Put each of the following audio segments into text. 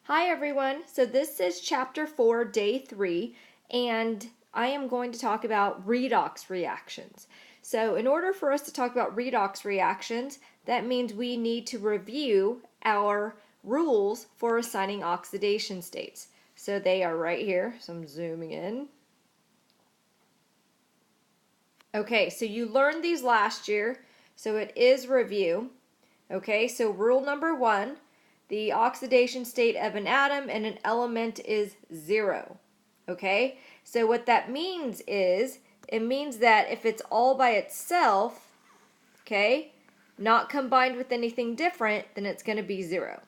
Hi everyone, so this is chapter 4, day 3, and I am going to talk about redox reactions. So in order for us to talk about redox reactions, that means we need to review our rules for assigning oxidation states. So they are right here, so I'm zooming in. Okay, so you learned these last year, so it is review. Okay, so rule number 1. The oxidation state of an atom and an element is 0. Okay, so what that means is, it means that if it's all by itself, okay, not combined with anything different, then it's going to be 0.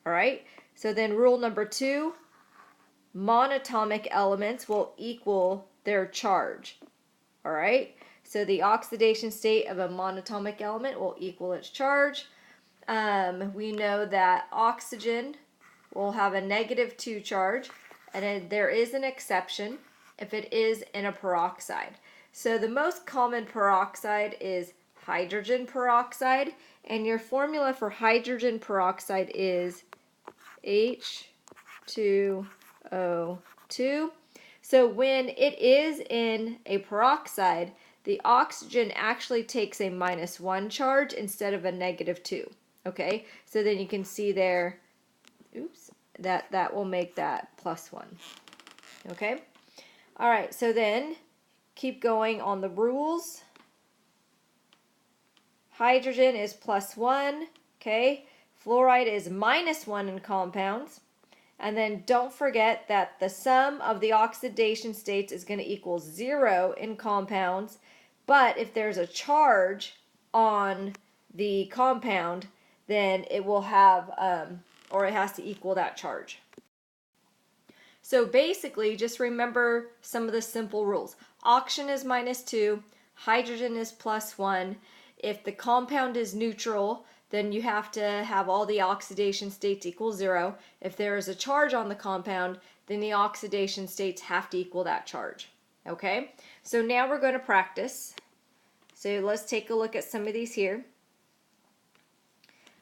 All right, so then rule number 2, monatomic elements will equal their charge. All right, so the oxidation state of a monatomic element will equal its charge. We know that oxygen will have a -2 charge, and there is an exception if it is in a peroxide. So the most common peroxide is hydrogen peroxide, and your formula for hydrogen peroxide is H2O2. So when it is in a peroxide, the oxygen actually takes a -1 charge instead of a -2. Okay, so then you can see there, oops, that will make that +1. Okay, all right, so then keep going on the rules. Hydrogen is +1, okay, fluoride is -1 in compounds, and then don't forget that the sum of the oxidation states is going to equal 0 in compounds, but if there's a charge on the compound, then it will have, or it has to equal that charge. So basically, just remember some of the simple rules. Oxygen is -2, hydrogen is +1. If the compound is neutral, then you have to have all the oxidation states equal 0. If there is a charge on the compound, then the oxidation states have to equal that charge. Okay, so now we're going to practice. So let's take a look at some of these here.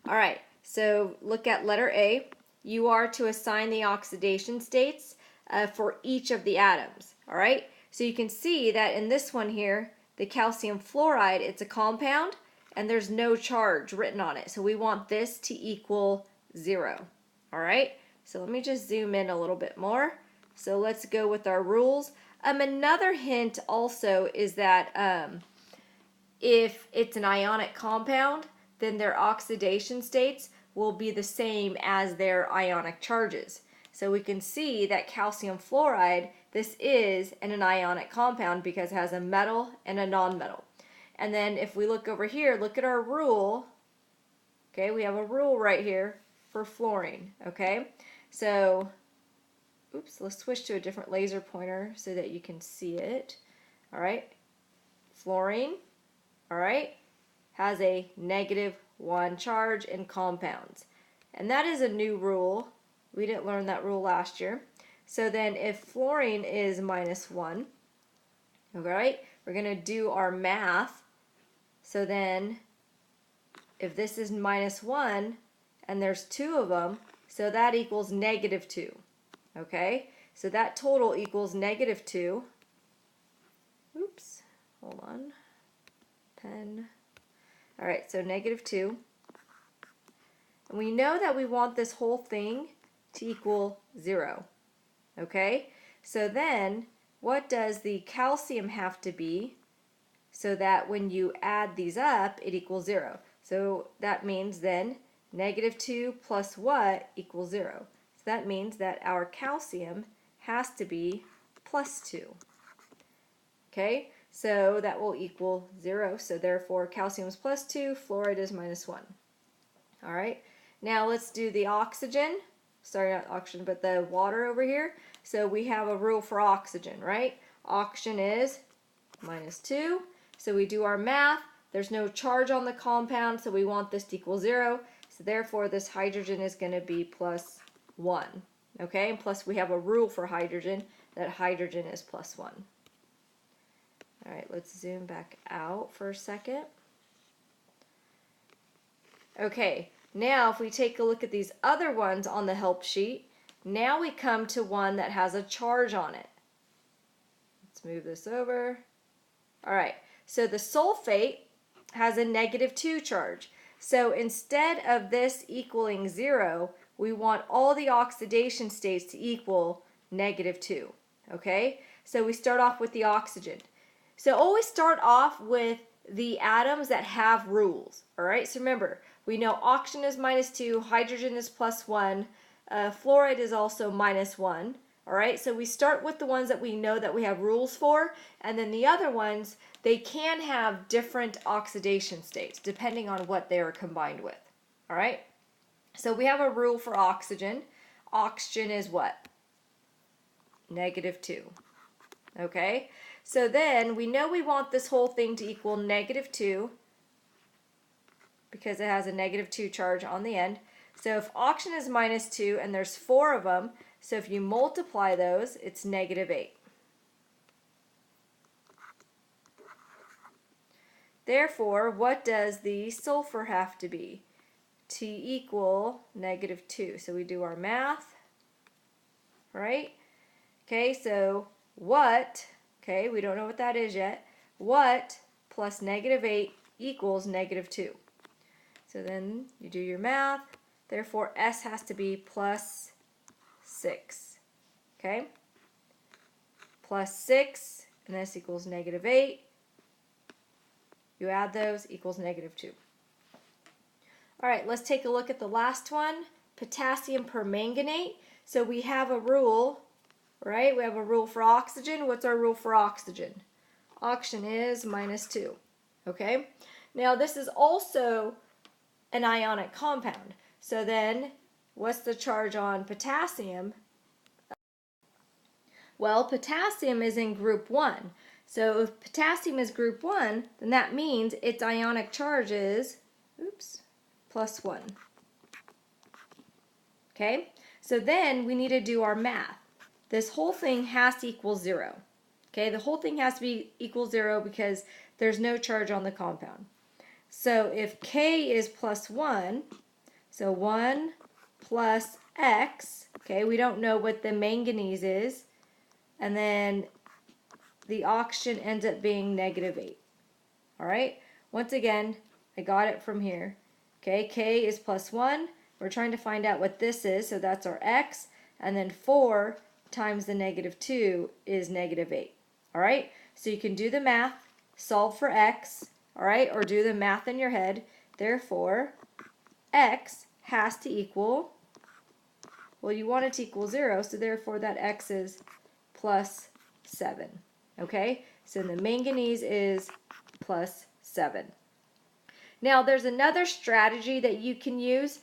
All right, so look at letter A. You are to assign the oxidation states for each of the atoms. All right, so you can see that in this one here, the calcium fluoride, it's a compound and there's no charge written on it. So we want this to equal 0. All right, so let me just zoom in a little bit more. So let's go with our rules. Another hint also is that if it's an ionic compound, then their oxidation states will be the same as their ionic charges. So we can see that calcium fluoride, this is an ionic compound because it has a metal and a nonmetal. And then if we look over here, look at our rule. Okay, we have a rule right here for fluorine. Okay, so, oops, let's switch to a different laser pointer so that you can see it. All right, fluorine, all right, has a -1 charge in compounds. And that is a new rule. We didn't learn that rule last year. So then if fluorine is -1, all right, we're going to do our math. So then if this is -1 and there's 2 of them, so that equals -2. Okay, so that total equals -2. Oops, hold on. Pen. All right, so -2. And we know that we want this whole thing to equal 0. Okay, so then what does the calcium have to be so that when you add these up, it equals 0? So that means then -2 plus what equals 0? So that means that our calcium has to be +2. Okay, so that will equal 0. So therefore calcium is +2, fluoride is -1. All right, now let's do the oxygen. Sorry, not oxygen, but the water over here. So we have a rule for oxygen, right? Oxygen is -2. So we do our math. There's no charge on the compound, so we want this to equal 0. So therefore this hydrogen is going to be +1. Okay, and plus we have a rule for hydrogen that hydrogen is +1. All right, let's zoom back out for a second. Okay, now if we take a look at these other ones on the help sheet, Now we come to one that has a charge on it. Let's move this over. All right, so the sulfate has a -2 charge. So instead of this equaling 0, we want all the oxidation states to equal -2. Okay, so we start off with the oxygen. So always start off with the atoms that have rules. All right, so remember, we know oxygen is -2, hydrogen is +1, fluoride is also -1. All right, so we start with the ones that we know that we have rules for, and then the other ones, they can have different oxidation states depending on what they are combined with. All right, so we have a rule for oxygen. Oxygen is what? -2. Okay, so then we know we want this whole thing to equal -2 because it has a -2 charge on the end. So if oxygen is -2 and there's 4 of them, so if you multiply those, it's -8. Therefore, what does the sulfur have to be to equal -2? So we do our math, right? Okay, so what, okay, we don't know what that is yet. What plus -8 equals -2? So then you do your math. Therefore, S has to be +6. Okay? +6, and this equals -8. You add those, equals -2. All right, let's take a look at the last one, potassium permanganate. So we have a rule, right? We have a rule for oxygen. What's our rule for oxygen? Oxygen is -2. Okay? Now, this is also an ionic compound. So then, what's the charge on potassium? Well, potassium is in group 1. So if potassium is group 1, then that means its ionic charge is, +1. Okay? So then we need to do our math. This whole thing has to equal 0. Okay? The whole thing has to be equal 0 because there's no charge on the compound. So if K is +1, so 1 plus X, okay, we don't know what the manganese is, and then the oxygen ends up being -8. All right, once again, I got it from here. Okay, K is +1. We're trying to find out what this is, so that's our X, and then 4 times the -2 is -8. All right, so you can do the math, solve for X, all right, or do the math in your head. Therefore, X has to equal, well, you want it to equal 0, so therefore that X is +7. Okay, so the manganese is +7. Now, there's another strategy that you can use.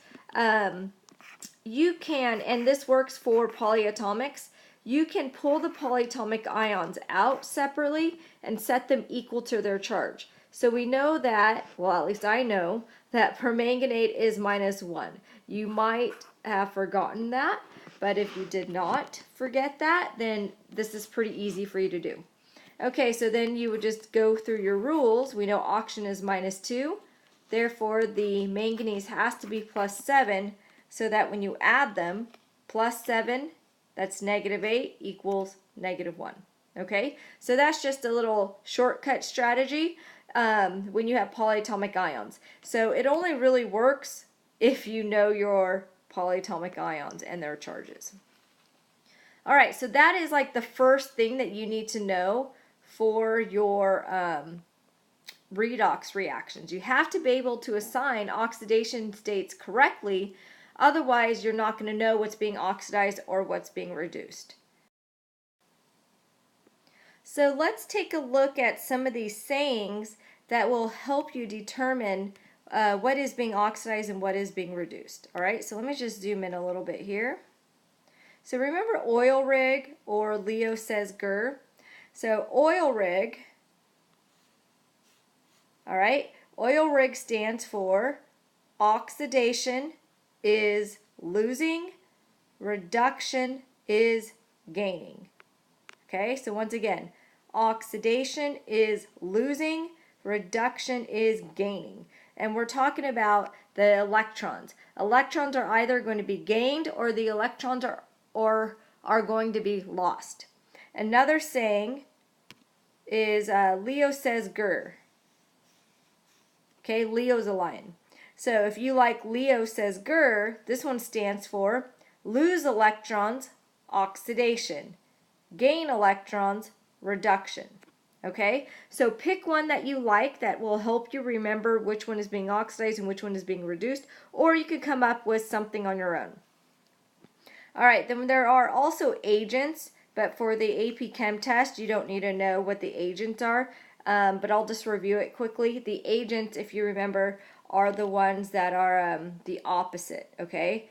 You can, and this works for polyatomics, you can pull the polyatomic ions out separately and set them equal to their charge. So we know that, well, at least I know, that permanganate is -1. You might have forgotten that, but if you did not forget that, then this is pretty easy for you to do. Okay, so then you would just go through your rules. We know oxygen is -2. Therefore, the manganese has to be +7, so that when you add them, +7, that's -8, equals -1. Okay, so that's just a little shortcut strategy when you have polyatomic ions. So it only really works if you know your polyatomic ions and their charges. All right, so that is like the first thing that you need to know for your redox reactions. You have to be able to assign oxidation states correctly, otherwise you're not going to know what's being oxidized or what's being reduced. So let's take a look at some of these sayings that will help you determine what is being oxidized and what is being reduced. All right, so let me just zoom in a little bit here. So remember oil rig, or Leo says grr. So oil rig, all right, oil rig stands for oxidation is losing, reduction is gaining. Okay, so once again, oxidation is losing, reduction is gaining. And we're talking about the electrons. Electrons are either going to be gained or the electrons are or are going to be lost. Another saying is Leo says grr. Okay, Leo's a lion. So if you like Leo says grr, this one stands for lose electrons, oxidation. Gain electrons, reduction. Okay, so pick one that you like that will help you remember which one is being oxidized and which one is being reduced, or you could come up with something on your own. All right, then there are also agents, but for the AP Chem test, you don't need to know what the agents are, but I'll just review it quickly. The agents, if you remember, are the ones that are the opposite, okay?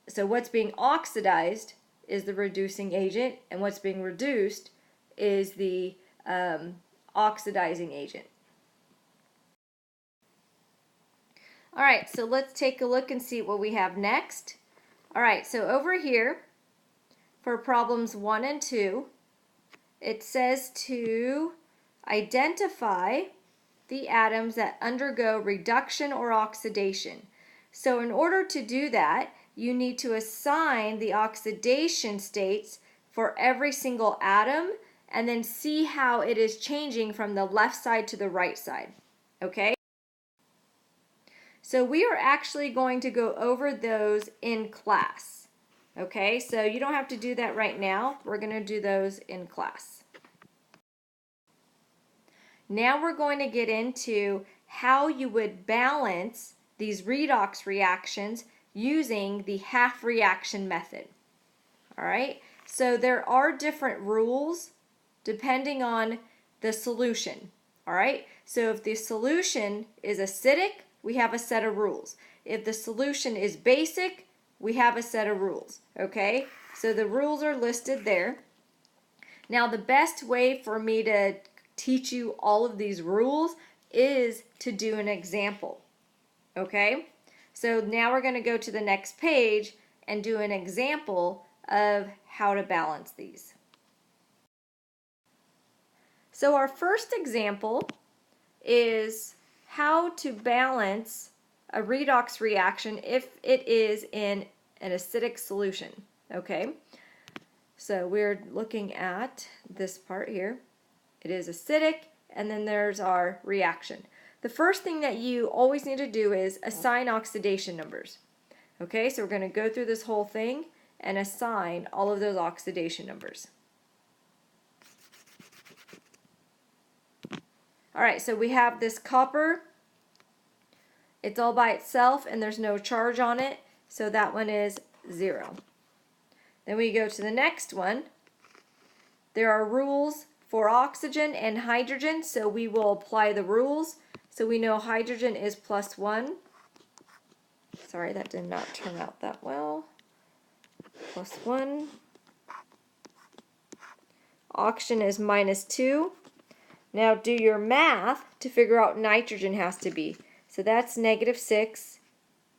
So what's being oxidized is the reducing agent, and what's being reduced is the oxidizing agent. All right, so let's take a look and see what we have next. All right, so over here for problems 1 and 2, it says to identify the atoms that undergo reduction or oxidation. So in order to do that, you need to assign the oxidation states for every single atom and then see how it is changing from the left side to the right side, okay? So we are actually going to go over those in class, okay? So you don't have to do that right now. We're going to do those in class. Now we're going to get into how you would balance these redox reactions using the half reaction method. All right, so there are different rules depending on the solution. All right, so if the solution is acidic, we have a set of rules. If the solution is basic, we have a set of rules. Okay, so the rules are listed there. Now the best way for me to teach you all of these rules is to do an example. Okay, so now we're going to go to the next page and do an example of how to balance these. So our first example is how to balance a redox reaction if it is in an acidic solution. Okay, so we're looking at this part here. It is acidic, and then there's our reaction. The first thing that you always need to do is assign oxidation numbers. Okay, so we're going to go through this whole thing and assign all of those oxidation numbers. All right, so we have this copper. It's all by itself and there's no charge on it, so that one is 0. Then we go to the next one. There are rules for oxygen and hydrogen, so we will apply the rules. So we know hydrogen is +1. Sorry, that did not turn out that well. +1. Oxygen is -2. Now do your math to figure out nitrogen has to be. So that's -6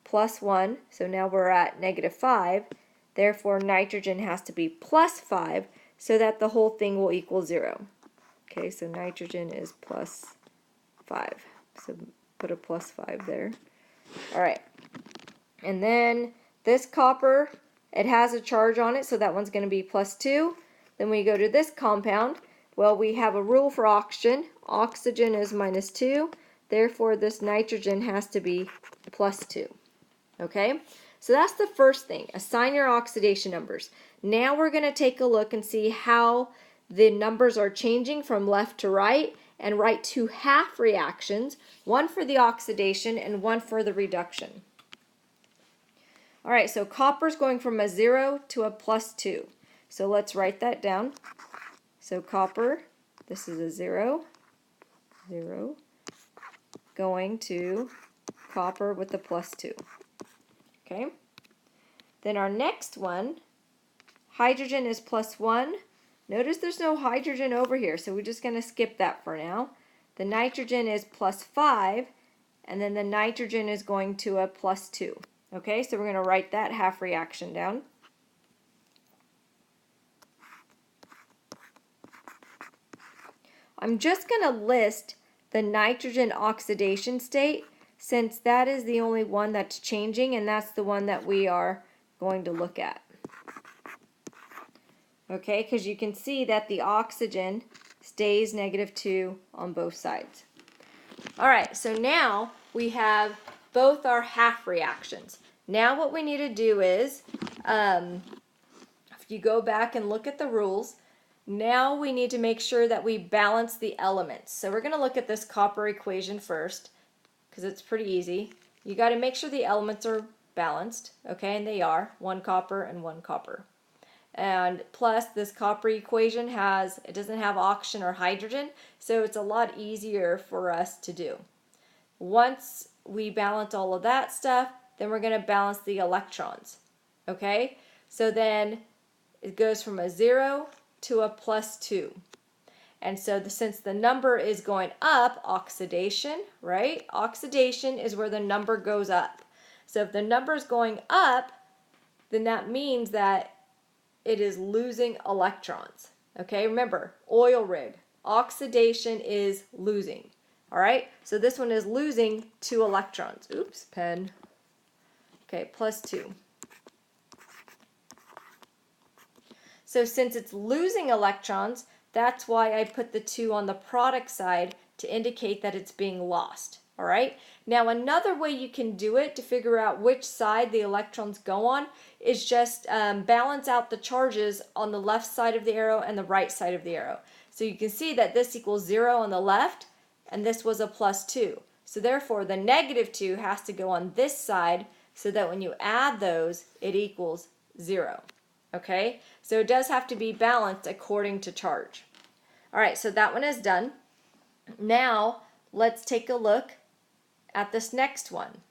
+1. So now we're at -5. Therefore, nitrogen has to be +5 so that the whole thing will equal 0. Okay, so nitrogen is +5. So put a +5 there. All right. And then this copper, it has a charge on it, so that one's going to be +2. Then we go to this compound. Well, we have a rule for oxygen. Oxygen is -2. Therefore, this nitrogen has to be +2. Okay? So that's the first thing. Assign your oxidation numbers. Now we're going to take a look and see how the numbers are changing from left to right and write 2 half reactions, one for the oxidation and one for the reduction. All right, so copper is going from a 0 to a +2. So let's write that down. So copper, this is a 0, 0, going to copper with the +2. Okay? Then our next one, hydrogen is +1. Notice there's no hydrogen over here, so we're just going to skip that for now. The nitrogen is +5, and then the nitrogen is going to a +2. Okay, so we're going to write that half reaction down. I'm just going to list the nitrogen oxidation state since that is the only one that's changing and that's the one that we are going to look at. okay, because you can see that the oxygen stays -2 on both sides. All right, so now we have both our half reactions. Now what we need to do is, if you go back and look at the rules, now we need to make sure that we balance the elements. So we're going to look at this copper equation first, because it's pretty easy. You got to make sure the elements are balanced, okay, and they are, 1 copper and 1 copper. And plus, this copper equation it doesn't have oxygen or hydrogen, so it's a lot easier for us to do. Once we balance all of that stuff, then we're going to balance the electrons, okay? So then it goes from a 0 to a +2. And so since the number is going up, oxidation, right? Oxidation is where the number goes up. So if the number is going up, then that means that it is losing electrons. Okay, remember, oil rig, oxidation is losing. All right, so this one is losing 2 electrons. Oops, pen. Okay, +2. So since it's losing electrons, that's why I put the 2 on the product side to indicate that it's being lost. All right. Now another way you can do it to figure out which side the electrons go on is just balance out the charges on the left side of the arrow and the right side of the arrow. So you can see that this equals 0 on the left and this was a +2. So therefore the -2 has to go on this side so that when you add those it equals 0. Okay, so it does have to be balanced according to charge. All right, so that one is done. Now let's take a look at this next one.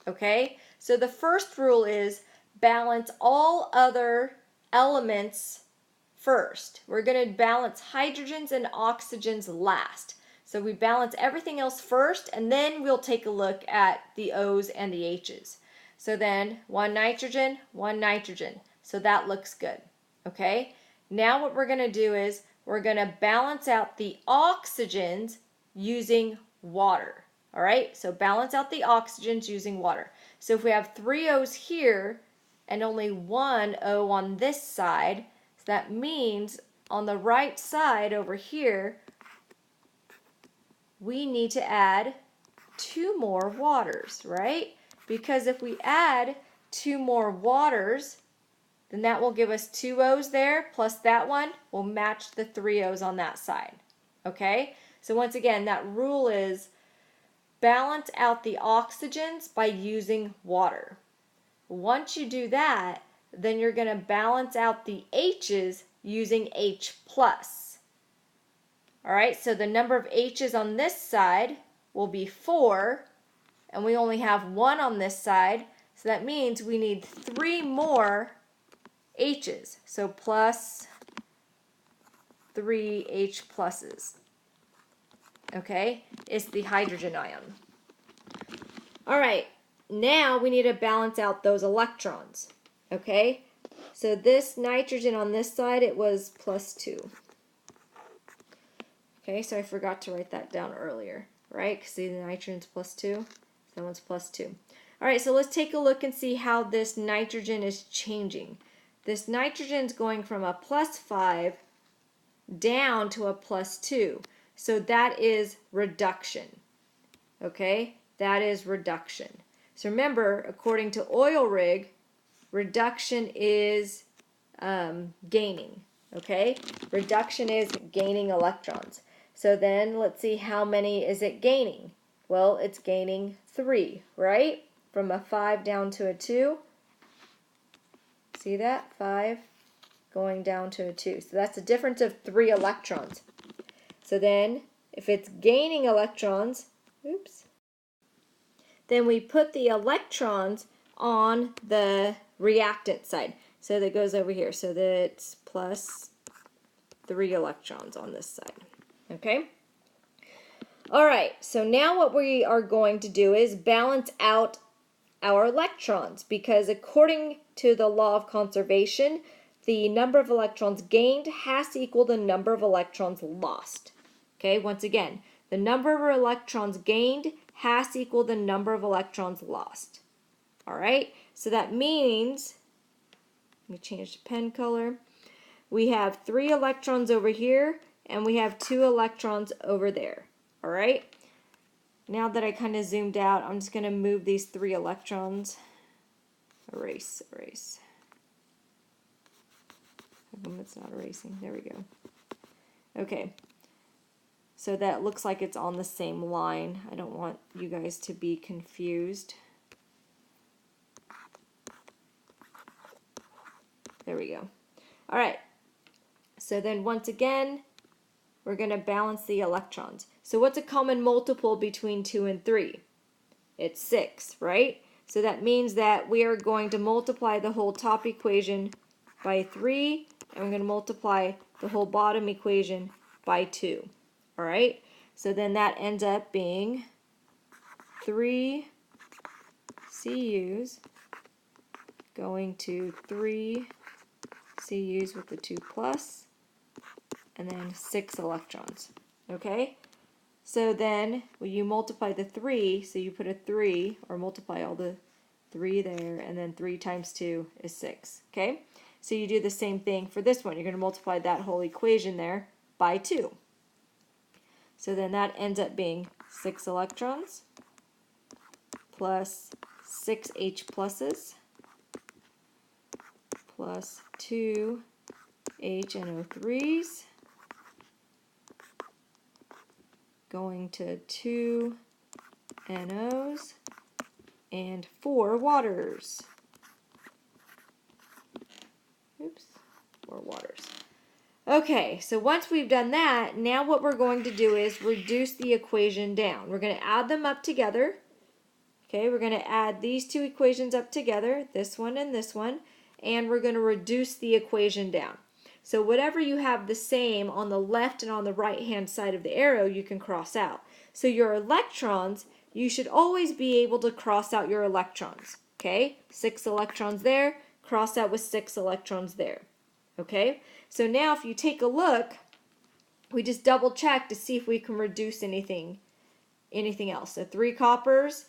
Okay, so the first rule is balance all other elements first. We're going to balance hydrogens and oxygens last. So we balance everything else first, and then we'll take a look at the O's and the H's. So then 1 nitrogen, 1 nitrogen. So that looks good. Okay, now what we're going to do is we're going to balance out the oxygens using water. All right, so balance out the oxygens using water. So if we have 3 O's here and only 1 O on this side, so that means on the right side over here, we need to add 2 more waters, right? Because if we add 2 more waters, then that will give us 2 O's there, plus that one will match the 3 O's on that side. Okay, so once again, that rule is balance out the oxygens by using water. Once you do that, then you're going to balance out the H's using H+. All right, so the number of H's on this side will be 4, and we only have 1 on this side, so that means we need 3 more H's, so plus 3 H pluses. Okay, it's the hydrogen ion. All right, now we need to balance out those electrons. Okay, so this nitrogen on this side, it was +2. Okay, so I forgot to write that down earlier, right? Because see, the nitrogen's +2, that one's +2. All right, so let's take a look and see how this nitrogen is changing. This nitrogen's going from a +5 down to a +2. So that is reduction. Okay, that is reduction. So remember, according to oil rig, reduction is gaining. Okay, reduction is gaining electrons. So then let's see, how many is it gaining? Well, it's gaining 3, right? From a 5 down to a 2. See that? 5 going down to a 2. So that's a difference of 3 electrons. So then, if it's gaining electrons, then we put the electrons on the reactant side. So that goes over here. So that's +3 electrons on this side. Okay? All right, so now what we are going to do is balance out our electrons, because according to the law of conservation, the number of electrons gained has to equal the number of electrons lost. Okay, once again, the number of electrons gained has to equal the number of electrons lost. All right, so that means, let me change the pen color. we have 3 electrons over here, and we have 2 electrons over there. All right? Now that I kind of zoomed out, I'm just going to move these 3 electrons. Erase, erase. How come it's not erasing? There we go. Okay. So that looks like it's on the same line. I don't want you guys to be confused. There we go. All right. So then once again, we're going to balance the electrons. So what's a common multiple between 2 and 3? It's 6, right? So that means that we are going to multiply the whole top equation by 3, and we're going to multiply the whole bottom equation by 2. All right? So then that ends up being 3 Cus going to 3 Cus with the 2 plus, and then 6 electrons. Okay? So then when you multiply the 3, so you put a 3, or multiply all the 3 there, and then 3 times 2 is 6. Okay? So you do the same thing for this one. You're going to multiply that whole equation there by 2. So then that ends up being 6 electrons plus 6 H pluses plus 2 HNO3s going to 2 NOs and 4 waters. Oops, 4 waters. Okay, so once we've done that, now what we're going to do is reduce the equation down. We're going to add them up together. Okay, we're going to add these 2 equations up together, this one, and we're going to reduce the equation down. So whatever you have the same on the left and on the right-hand side of the arrow, you can cross out. So your electrons, you should always be able to cross out your electrons. Okay, 6 electrons there, cross out with 6 electrons there. Okay, so now if you take a look, we just double check to see if we can reduce anything else. So 3 coppers,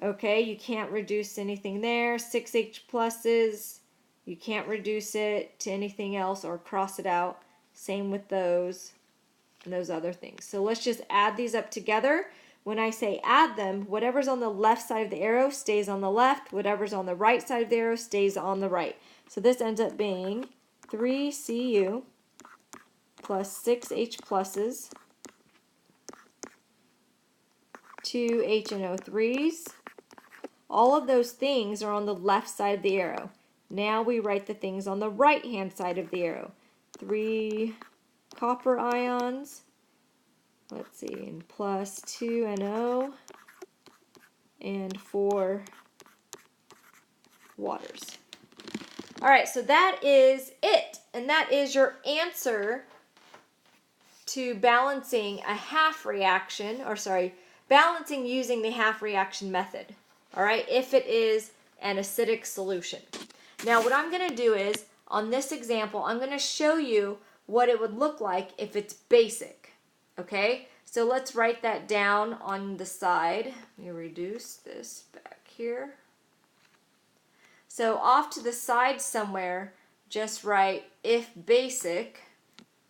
okay, you can't reduce anything there. 6 H pluses, you can't reduce it to anything else or cross it out. Same with those and those other things. So let's just add these up together. When I say add them, whatever's on the left side of the arrow stays on the left. Whatever's on the right side of the arrow stays on the right. So this ends up being 3 Cu plus 6 H pluses, 2 HNO3s. All of those things are on the left side of the arrow. Now we write the things on the right-hand side of the arrow. 3 copper ions, let's see, and plus 2 NO, and 4 waters. All right, so that is it, and that is your answer to balancing a half reaction, balancing using the half reaction method. All right, if it is an acidic solution. Now what I'm going to do is, on this example, I'm going to show you what it would look like if it's basic. Okay, so let's write that down on the side. Let me reduce this back here. So off to the side somewhere, just write if basic,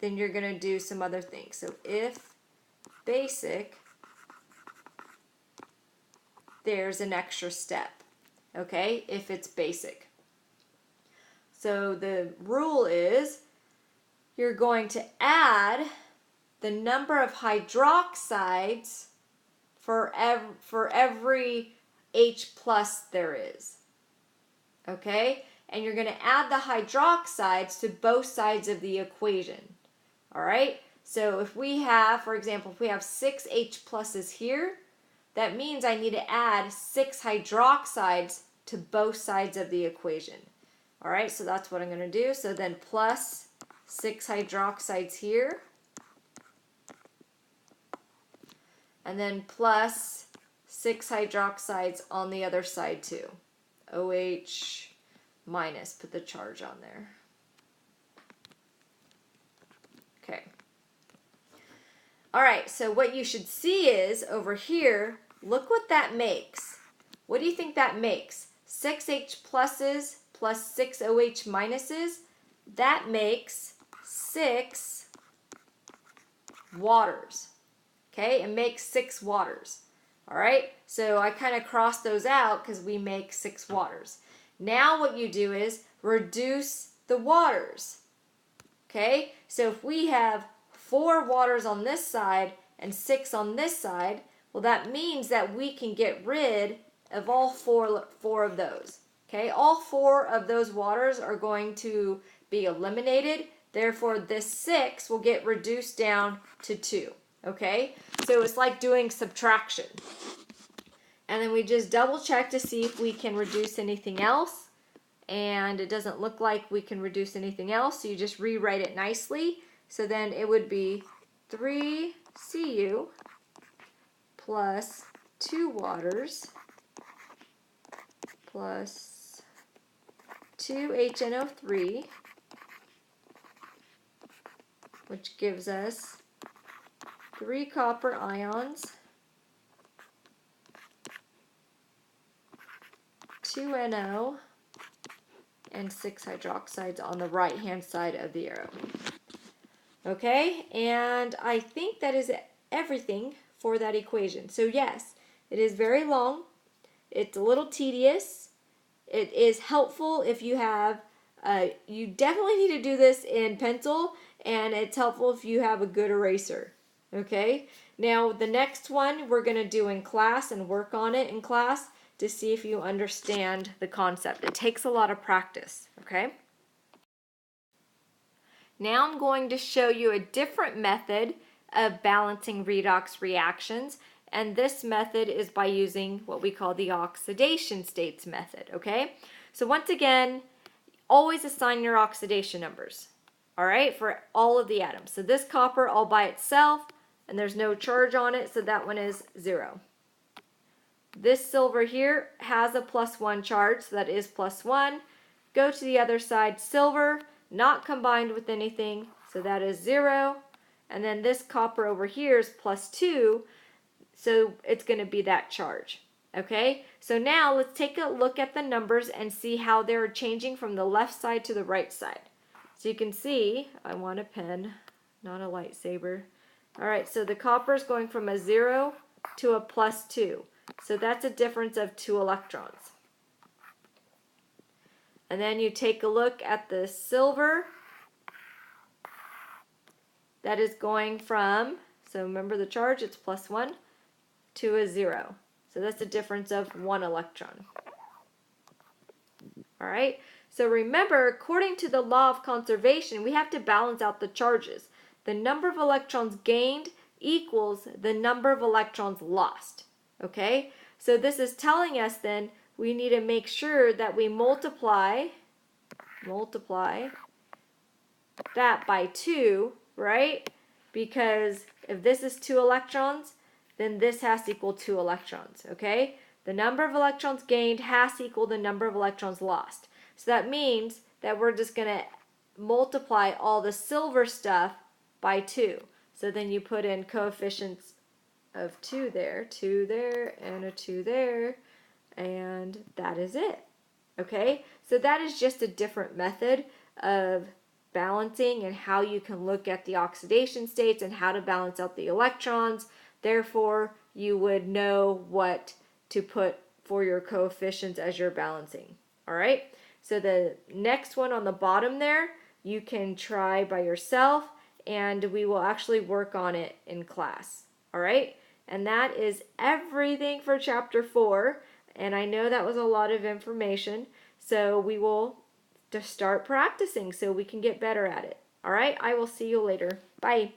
then you're going to do some other things. So if basic, there's an extra step. Okay, if it's basic. So the rule is you're going to add the number of hydroxides for every H plus there is. Okay? And you're going to add the hydroxides to both sides of the equation. All right? So if we have, for example, if we have 6 H pluses here, that means I need to add 6 hydroxides to both sides of the equation. All right, so that's what I'm going to do. So then plus 6 hydroxides here. And then plus 6 hydroxides on the other side too. OH minus, put the charge on there. Okay. All right, so what you should see is over here, look what that makes. What do you think that makes? 6 H pluses plus 6 OH minuses, that makes 6 waters. Okay, it makes 6 waters. All right, so I kind of cross those out because we make 6 waters. Now what you do is reduce the waters. Okay, so if we have 4 waters on this side and 6 on this side, well, that means that we can get rid of all four of those. Okay, all 4 of those waters are going to be eliminated. Therefore, this 6 will get reduced down to 2. Okay, so it's like doing subtraction. And then we just double check to see if we can reduce anything else. And it doesn't look like we can reduce anything else, so you just rewrite it nicely. So then it would be 3Cu plus 2 waters plus 2HNO3, which gives us 3 copper ions, 2 NO, and 6 hydroxides on the right-hand side of the arrow. Okay, and I think that is everything for that equation. So yes, it is very long. It's a little tedious. It is helpful if you have, you definitely need to do this in pencil, and it's helpful if you have a good eraser. Okay, now the next one we're going to do in class and work on it in class to see if you understand the concept. It takes a lot of practice, okay? Now I'm going to show you a different method of balancing redox reactions, and this method is by using what we call the oxidation states method, okay? So once again, always assign your oxidation numbers, all right, for all of the atoms. So this copper all by itself, and there's no charge on it, so that one is 0. This silver here has a +1 charge, so that is +1. Go to the other side, silver, not combined with anything, so that is 0. And then this copper over here is +2, so it's going to be that charge. Okay, so now let's take a look at the numbers and see how they're changing from the left side to the right side. So you can see, I want a pen, not a lightsaber. All right, so the copper is going from a 0 to a +2. So that's a difference of 2 electrons. And then you take a look at the silver. That is going from, so remember the charge, it's +1, to a 0. So that's a difference of 1 electron. All right, so remember, according to the law of conservation, we have to balance out the charges. The number of electrons gained equals the number of electrons lost. Okay, so this is telling us then we need to make sure that we multiply that by 2, right? Because if this is 2 electrons, then this has to equal 2 electrons, okay? The number of electrons gained has to equal the number of electrons lost. So that means that we're just going to multiply all the silver stuff by 2. So then you put in coefficients of 2 there, and a 2 there, and that is it. Okay, so that is just a different method of balancing and how you can look at the oxidation states and how to balance out the electrons. Therefore, you would know what to put for your coefficients as you're balancing. All right, so the next one on the bottom there, you can try by yourself, and we will actually work on it in class. All right, and that is everything for chapter 4. And I know that was a lot of information, so we will just start practicing so we can get better at it. All right, I will see you later. Bye.